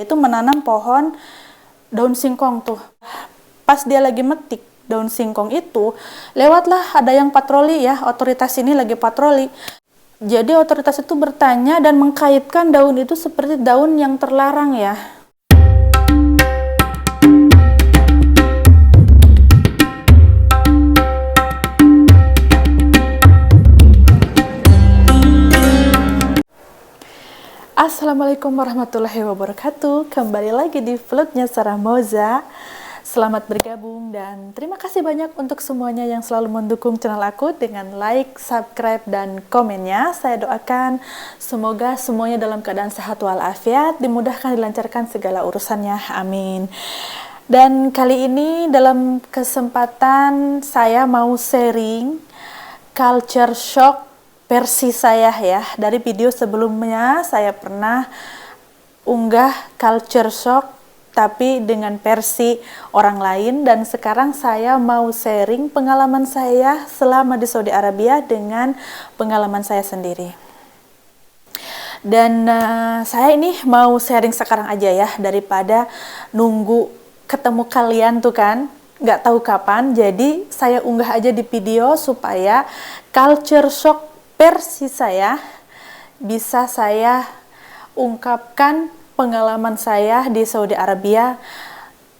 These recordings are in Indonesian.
Itu menanam pohon daun singkong tuh. Pas dia lagi metik daun singkong itu, lewatlah ada yang patroli ya, otoritas ini lagi patroli. Jadi otoritas itu bertanya dan mengkaitkan daun itu seperti daun yang terlarang ya. Assalamualaikum warahmatullahi wabarakatuh. Kembali lagi di vlognya Sarah Moza. Selamat bergabung dan terima kasih banyak untuk semuanya yang selalu mendukung channel aku dengan like, subscribe, dan komennya. Saya doakan semoga semuanya dalam keadaan sehat walafiat, dimudahkan, dilancarkan segala urusannya. Amin. Dan kali ini dalam kesempatan saya mau sharing culture shock versi saya ya. Dari video sebelumnya saya pernah unggah culture shock tapi dengan versi orang lain, dan sekarang saya mau sharing pengalaman saya selama di Saudi Arabia dengan pengalaman saya sendiri. Dan saya ini mau sharing sekarang aja ya, daripada nunggu ketemu kalian tuh kan nggak tahu kapan. Jadi saya unggah aja di video supaya culture shock versi saya bisa saya ungkapkan pengalaman saya di Saudi Arabia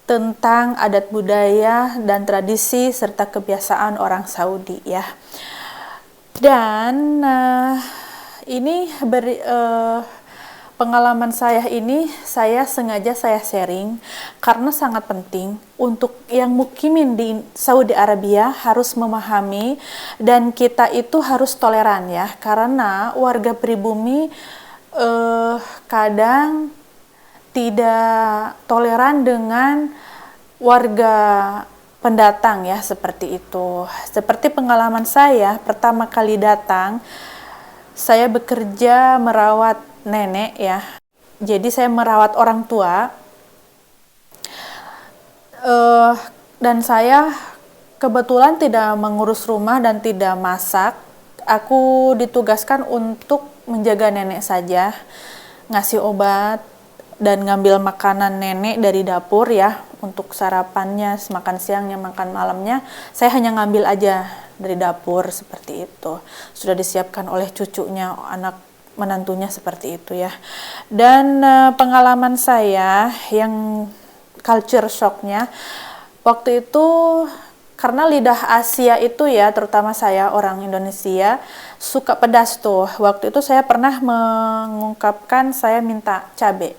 tentang adat budaya dan tradisi serta kebiasaan orang Saudi ya. Dan ini pengalaman saya ini saya sengaja saya sharing karena sangat penting untuk yang mukimin di Saudi Arabia harus memahami, dan kita itu harus toleran ya, karena warga pribumi kadang tidak toleran dengan warga pendatang ya, seperti itu. Seperti pengalaman saya pertama kali datang, saya bekerja merawat nenek ya. Jadi saya merawat orang tua. Dan saya kebetulan tidak mengurus rumah dan tidak masak. Aku ditugaskan untuk menjaga nenek saja, ngasih obat dan ngambil makanan nenek dari dapur ya, untuk sarapannya, makan siangnya, makan malamnya. Saya hanya ngambil aja dari dapur seperti itu. Sudah disiapkan oleh cucunya, anak menantunya seperti itu ya. Dan pengalaman saya yang culture shocknya waktu itu, karena lidah Asia itu ya, terutama saya orang Indonesia suka pedas tuh. Waktu itu saya pernah mengungkapkan saya minta cabai.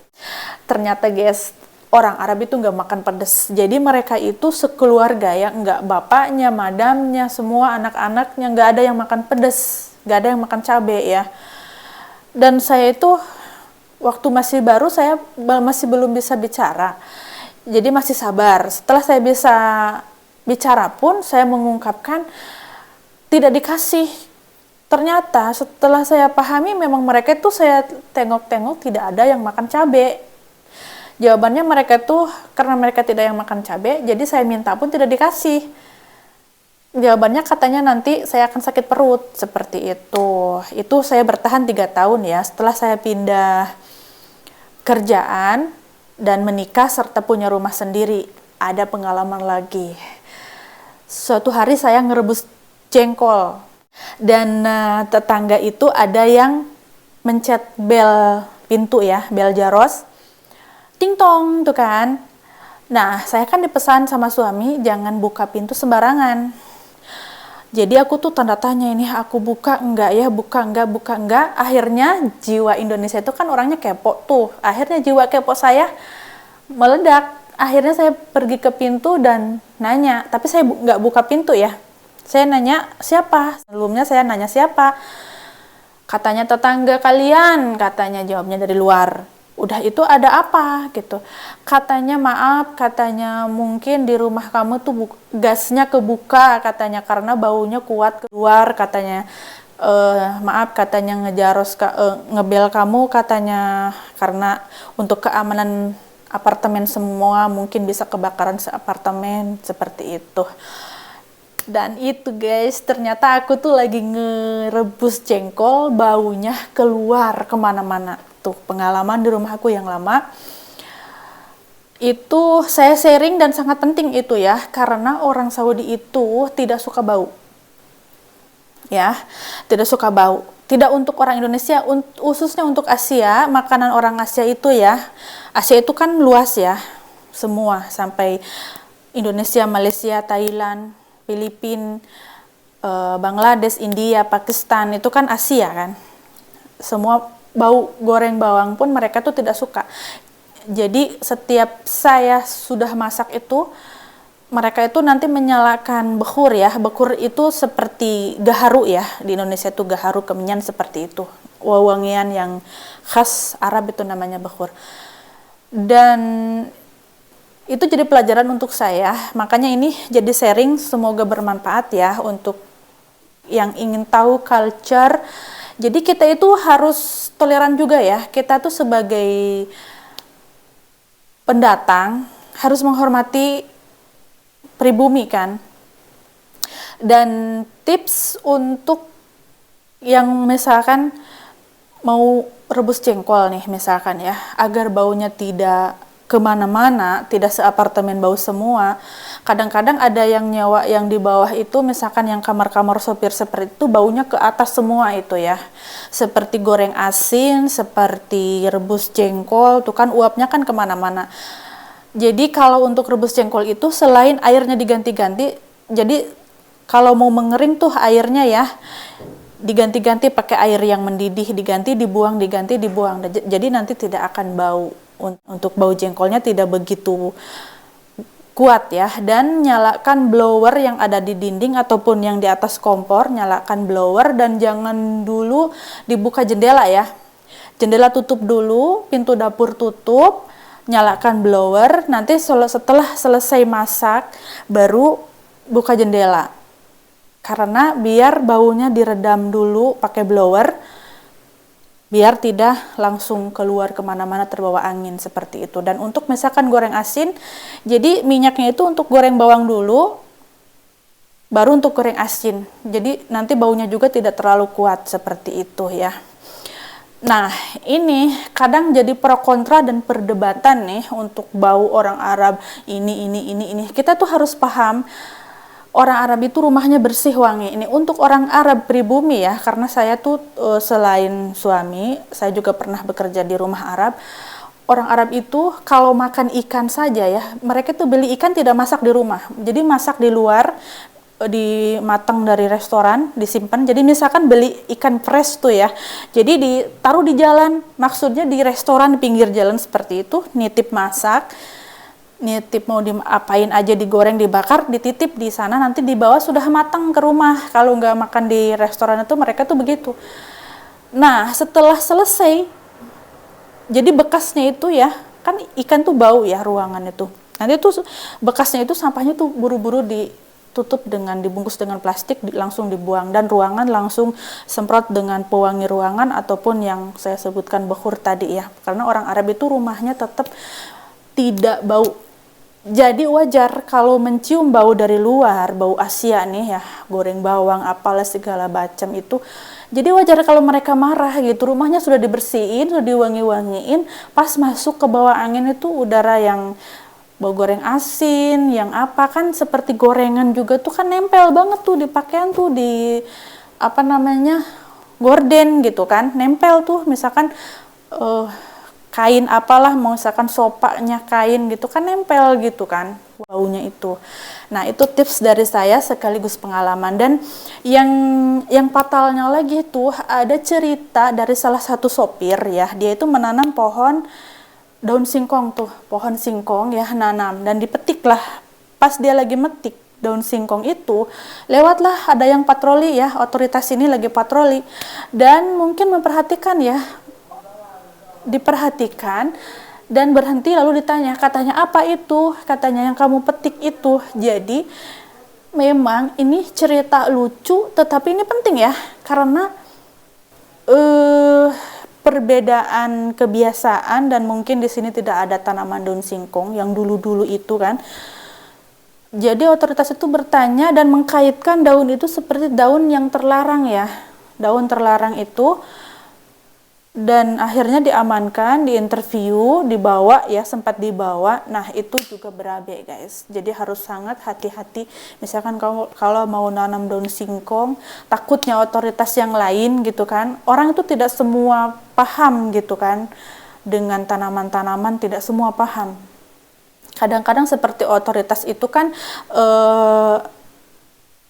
Ternyata guys, orang Arab itu nggak makan pedas. Jadi mereka itu sekeluarga ya, nggak bapaknya, madamnya, semua anak-anaknya nggak ada yang makan pedas, nggak ada yang makan cabai ya. Dan saya itu waktu masih baru, saya masih belum bisa bicara, jadi masih sabar. Setelah saya bisa bicara pun saya mengungkapkan tidak dikasih. Ternyata setelah saya pahami, memang mereka itu saya tengok-tengok tidak ada yang makan cabai. Jawabannya mereka tuh karena mereka tidak yang makan cabai, jadi saya minta pun tidak dikasih. Jawabannya katanya nanti saya akan sakit perut, seperti itu. Itu saya bertahan 3 tahun ya. Setelah saya pindah kerjaan dan menikah serta punya rumah sendiri, ada pengalaman lagi. Suatu hari saya ngerebus jengkol, dan tetangga itu ada yang mencet bel pintu ya, bel jaros, ting tong tuh kan. Nah, saya kan dipesan sama suami jangan buka pintu sembarangan. Jadi aku tuh tanda tanya, ini aku buka enggak ya, buka enggak. Akhirnya jiwa Indonesia itu kan orangnya kepo tuh. Akhirnya jiwa kepo saya meledak. Akhirnya saya pergi ke pintu dan nanya, tapi saya nggak buka pintu ya. Saya nanya siapa. Sebelumnya saya nanya siapa. Katanya tetangga kalian, katanya, jawabnya dari luar. Udah itu ada apa gitu. Katanya maaf, katanya mungkin di rumah kamu tuh gasnya kebuka katanya karena baunya kuat keluar katanya. Maaf katanya ngebel kamu katanya karena untuk keamanan apartemen semua, mungkin bisa kebakaran seapartemen, seperti itu. Dan itu guys, ternyata aku tuh lagi ngerebus jengkol, baunya keluar kemana-mana. Tuh pengalaman di rumah aku yang lama. Itu saya sharing dan sangat penting itu ya, karena orang Saudi itu tidak suka bau. Ya, tidak suka bau. Tidak untuk orang Indonesia, khususnya untuk Asia, makanan orang Asia itu ya. Asia itu kan luas ya, semua sampai Indonesia, Malaysia, Thailand, Filipina, Bangladesh, India, Pakistan, itu kan Asia kan. Semua bau goreng bawang pun mereka tuh tidak suka. Jadi setiap saya sudah masak itu, mereka itu nanti menyalakan bekur ya. Bekur itu seperti gaharu ya. Di Indonesia itu gaharu kemenyan seperti itu. Wewangian yang khas Arab itu namanya bekur. Dan itu jadi pelajaran untuk saya. Makanya ini jadi sharing, semoga bermanfaat ya untuk yang ingin tahu culture. Jadi kita itu harus toleran juga ya. Kita tuh sebagai pendatang harus menghormati pribumi kan. Dan tips untuk yang misalkan mau rebus jengkol nih misalkan ya, agar baunya tidak kemana-mana, tidak seapartemen bau semua. Kadang-kadang ada yang nyawa yang di bawah itu, misalkan yang kamar-kamar sopir seperti itu, baunya ke atas semua itu ya. Seperti goreng asin, seperti rebus jengkol, tuh kan uapnya kan kemana-mana. Jadi kalau untuk rebus jengkol itu selain airnya diganti-ganti, jadi kalau mau mengering tuh airnya ya diganti-ganti pakai air yang mendidih, diganti, dibuang, diganti, dibuang. Jadi nanti tidak akan bau. Untuk bau jengkolnya tidak begitu kuat ya. Dan nyalakan blower yang ada di dinding ataupun yang di atas kompor, nyalakan blower dan jangan dulu dibuka jendela ya. Jendela tutup dulu, pintu dapur tutup, nyalakan blower, nanti setelah selesai masak baru buka jendela. Karena biar baunya diredam dulu pakai blower, biar tidak langsung keluar kemana-mana terbawa angin seperti itu. Dan untuk misalkan goreng asin, jadi minyaknya itu untuk goreng bawang dulu, baru untuk goreng asin. Jadi nanti baunya juga tidak terlalu kuat seperti itu ya. Nah ini kadang jadi pro kontra dan perdebatan nih untuk bau orang Arab ini. Kita tuh harus paham. Orang Arab itu rumahnya bersih wangi. Ini untuk orang Arab pribumi ya, karena saya tuh selain suami, saya juga pernah bekerja di rumah Arab. Orang Arab itu kalau makan ikan saja ya, mereka tuh beli ikan tidak masak di rumah. Jadi masak di luar, dimatang dari restoran, disimpan. Jadi misalkan beli ikan fresh tuh ya, jadi ditaruh di jalan, maksudnya di restoran di pinggir jalan seperti itu, nitip masak. Nitip mau diapain aja, digoreng, dibakar, dititip di sana, nanti dibawa sudah matang ke rumah. Kalau nggak makan di restoran itu mereka tuh begitu. Nah setelah selesai, jadi bekasnya itu ya, kan ikan tuh bau ya ruangan itu. Nanti tuh bekasnya itu sampahnya tuh buru-buru ditutup dengan dibungkus dengan plastik, langsung dibuang, dan ruangan langsung semprot dengan pewangi ruangan ataupun yang saya sebutkan bekur tadi ya. Karena orang Arab itu rumahnya tetap tidak bau. Jadi wajar kalau mencium bau dari luar, bau Asia nih ya, goreng bawang, apalah segala macam itu. Jadi wajar kalau mereka marah gitu, rumahnya sudah dibersihin, sudah diwangi-wangiin, pas masuk ke bawah angin itu udara yang bau goreng asin, yang apa kan seperti gorengan juga tuh kan nempel banget tuh di pakaian tuh, di apa namanya, gorden gitu kan, nempel tuh misalkan kain apalah, misalkan sopanya kain gitu kan nempel gitu kan baunya itu. Nah itu tips dari saya sekaligus pengalaman. Dan yang fatalnya lagi tuh ada cerita dari salah satu sopir ya, dia itu menanam pohon daun singkong tuh, pohon singkong ya, nanam dan dipetik lah. Pas dia lagi metik daun singkong itu, lewatlah ada yang patroli ya, otoritas ini lagi patroli dan mungkin memperhatikan ya, diperhatikan dan berhenti lalu ditanya, katanya apa itu, katanya yang kamu petik itu. Jadi memang ini cerita lucu tetapi ini penting ya, karena perbedaan kebiasaan dan mungkin di sini tidak ada tanaman daun singkong yang dulu-dulu itu kan. Jadi otoritas itu bertanya dan mengkaitkan daun itu seperti daun yang terlarang ya. Daun terlarang itu dan akhirnya diamankan, diinterview, dibawa ya, sempat dibawa. Nah itu juga berabe guys, jadi harus sangat hati-hati. Misalkan kalau mau nanam daun singkong, takutnya otoritas yang lain gitu kan, orang itu tidak semua paham gitu kan dengan tanaman-tanaman, tidak semua paham. Kadang-kadang seperti otoritas itu kan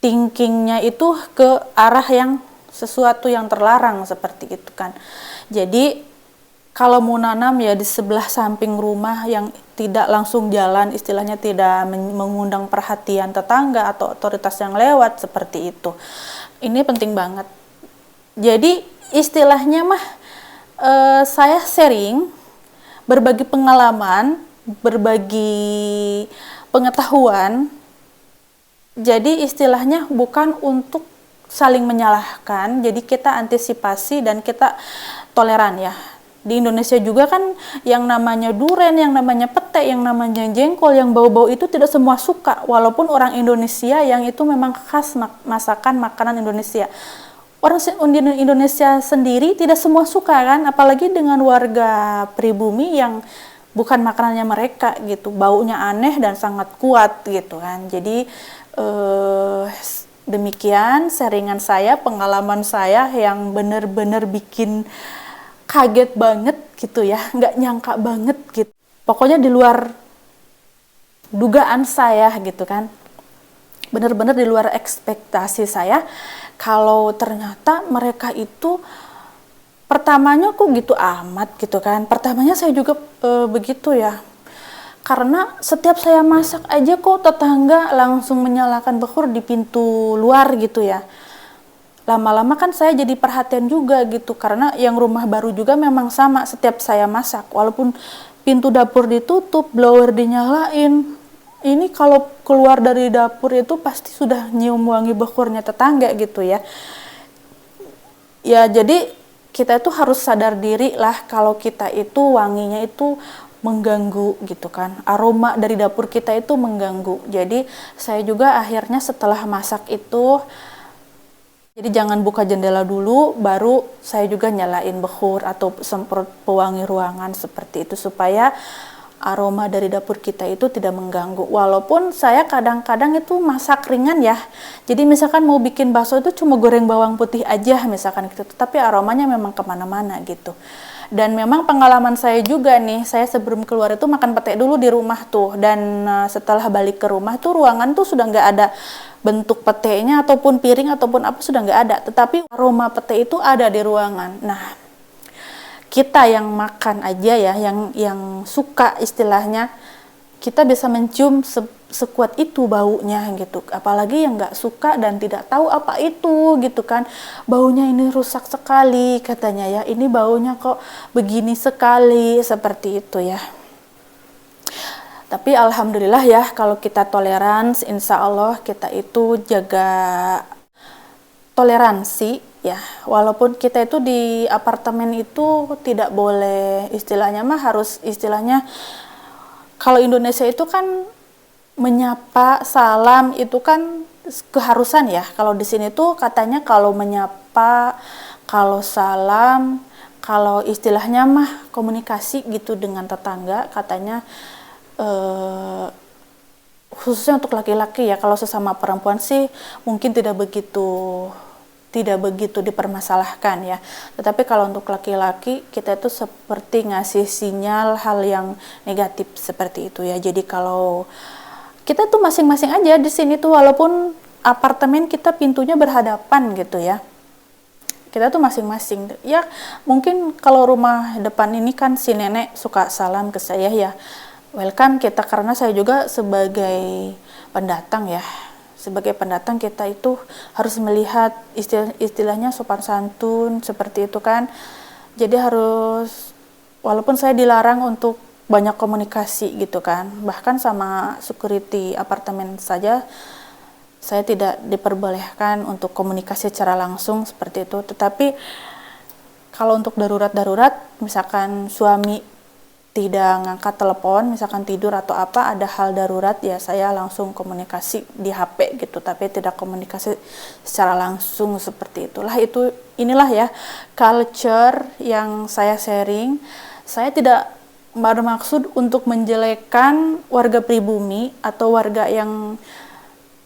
thinkingnya itu ke arah yang sesuatu yang terlarang seperti itu kan. Jadi kalau mau nanam ya di sebelah samping rumah yang tidak langsung jalan, istilahnya tidak mengundang perhatian tetangga atau otoritas yang lewat seperti itu. Ini penting banget. Jadi istilahnya mah saya sharing, berbagi pengalaman, berbagi pengetahuan. Jadi istilahnya bukan untuk saling menyalahkan, jadi kita antisipasi dan kita toleran ya. Di Indonesia juga kan yang namanya duren, yang namanya pete, yang namanya jengkol, yang bau-bau itu tidak semua suka. Walaupun orang Indonesia yang itu memang khas masakan makanan Indonesia. Orang Indonesia sendiri tidak semua suka kan, apalagi dengan warga pribumi yang bukan makanannya mereka gitu. Baunya aneh dan sangat kuat gitu kan. Jadi demikian sharingan saya, pengalaman saya yang benar-benar bikin kaget banget gitu ya, nggak nyangka banget gitu. Pokoknya di luar dugaan saya gitu kan, benar-benar di luar ekspektasi saya kalau ternyata mereka itu pertamanya kok gitu amat gitu kan. Pertamanya saya juga begitu ya. Karena setiap saya masak aja kok tetangga langsung menyalakan bekor di pintu luar gitu ya. Lama-lama kan saya jadi perhatian juga gitu, karena yang rumah baru juga memang sama, setiap saya masak walaupun pintu dapur ditutup, blower dinyalain, ini kalau keluar dari dapur itu pasti sudah nyium wangi bekornya tetangga gitu ya. Ya jadi kita itu harus sadar diri lah kalau kita itu wanginya itu mengganggu gitu kan, aroma dari dapur kita itu mengganggu. Jadi saya juga akhirnya setelah masak itu, jadi jangan buka jendela dulu baru saya juga nyalain behur atau semprot pewangi ruangan seperti itu, supaya aroma dari dapur kita itu tidak mengganggu. Walaupun saya kadang-kadang itu masak ringan ya, jadi misalkan mau bikin bakso itu cuma goreng bawang putih aja misalkan gitu, tapi aromanya memang kemana-mana gitu. Dan memang pengalaman saya juga nih, saya sebelum keluar itu makan pete dulu di rumah tuh, dan setelah balik ke rumah tuh ruangan tuh sudah nggak ada bentuk petenya ataupun piring ataupun apa, sudah nggak ada, tetapi aroma pete itu ada di ruangan. Nah kita yang makan aja ya, yang suka istilahnya, kita bisa mencium sekuat itu baunya gitu, apalagi yang nggak suka dan tidak tahu apa itu gitu kan. Baunya ini rusak sekali katanya ya, ini baunya kok begini sekali, seperti itu ya. Tapi alhamdulillah ya, kalau kita toleransi, insya Allah kita itu jaga toleransi ya. Walaupun kita itu di apartemen itu tidak boleh, istilahnya mah harus, istilahnya kalau Indonesia itu kan menyapa, salam itu kan keharusan ya. Kalau di sini tuh katanya kalau menyapa, kalau salam, kalau istilahnya mah komunikasi gitu dengan tetangga, katanya khususnya untuk laki-laki ya. Kalau sesama perempuan sih mungkin tidak begitu dipermasalahkan ya. Tetapi kalau untuk laki-laki, kita itu seperti ngasih sinyal hal yang negatif seperti itu ya. Jadi kalau kita tuh masing-masing aja di sini tuh, walaupun apartemen kita pintunya berhadapan gitu ya, kita tuh masing-masing ya. Mungkin kalau rumah depan ini kan si nenek suka salam ke saya ya, welcome kita, karena saya juga sebagai pendatang ya, sebagai pendatang kita itu harus melihat istilahnya sopan santun seperti itu kan. Jadi harus, walaupun saya dilarang untuk banyak komunikasi gitu kan, bahkan sama security apartemen saja saya tidak diperbolehkan untuk komunikasi secara langsung seperti itu. Tetapi kalau untuk darurat-darurat, misalkan suami tidak ngangkat telepon, misalkan tidur atau apa, ada hal darurat ya saya langsung komunikasi di HP gitu, tapi tidak komunikasi secara langsung seperti itulah. Inilah ya culture yang saya sharing. Saya tidak bermaksud untuk menjelekkan warga pribumi atau warga yang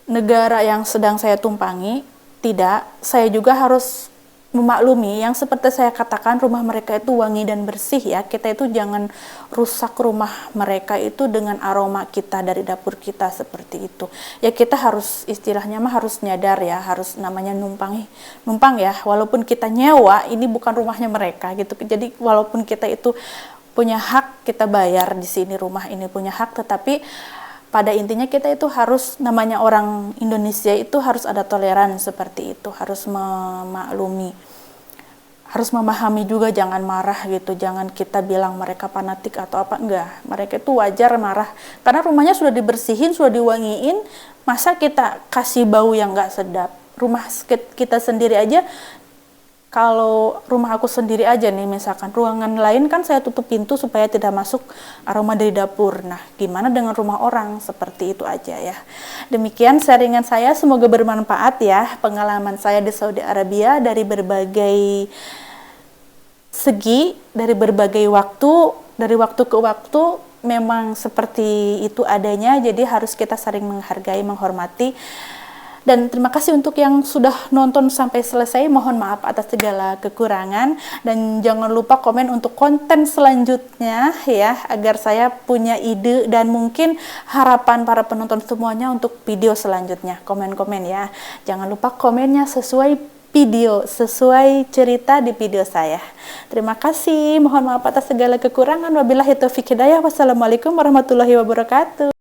negara yang sedang saya tumpangi. Tidak, saya juga harus memaklumi yang seperti saya katakan, rumah mereka itu wangi dan bersih ya. Kita itu jangan rusak rumah mereka itu dengan aroma kita dari dapur kita seperti itu. Ya kita harus istilahnya mah harus nyadar ya, harus namanya numpang ya. Walaupun kita nyewa, ini bukan rumahnya mereka gitu. Jadi walaupun kita itu punya hak, kita bayar di sini, rumah ini punya hak, tetapi pada intinya kita itu harus, namanya orang Indonesia itu harus ada toleran seperti itu, harus memaklumi, harus memahami juga, jangan marah gitu, jangan kita bilang mereka fanatik atau apa, enggak, mereka itu wajar marah, karena rumahnya sudah dibersihin, sudah diwangiin, masa kita kasih bau yang enggak sedap. Rumah kita sendiri aja, kalau rumah aku sendiri aja nih, misalkan ruangan lain kan saya tutup pintu supaya tidak masuk aroma dari dapur. Nah, gimana dengan rumah orang? Seperti itu aja ya. Demikian sharingan saya, semoga bermanfaat ya. Pengalaman saya di Saudi Arabia dari berbagai segi, dari berbagai waktu, dari waktu ke waktu memang seperti itu adanya. Jadi harus kita saling menghargai, menghormati. Dan terima kasih untuk yang sudah nonton sampai selesai. Mohon maaf atas segala kekurangan. Dan jangan lupa komen untuk konten selanjutnya ya, agar saya punya ide dan mungkin harapan para penonton semuanya untuk video selanjutnya. Komen-komen ya. Jangan lupa komennya sesuai video, sesuai cerita di video saya. Terima kasih. Mohon maaf atas segala kekurangan. Wabillahi taufiq hidayah. Wassalamualaikum warahmatullahi wabarakatuh.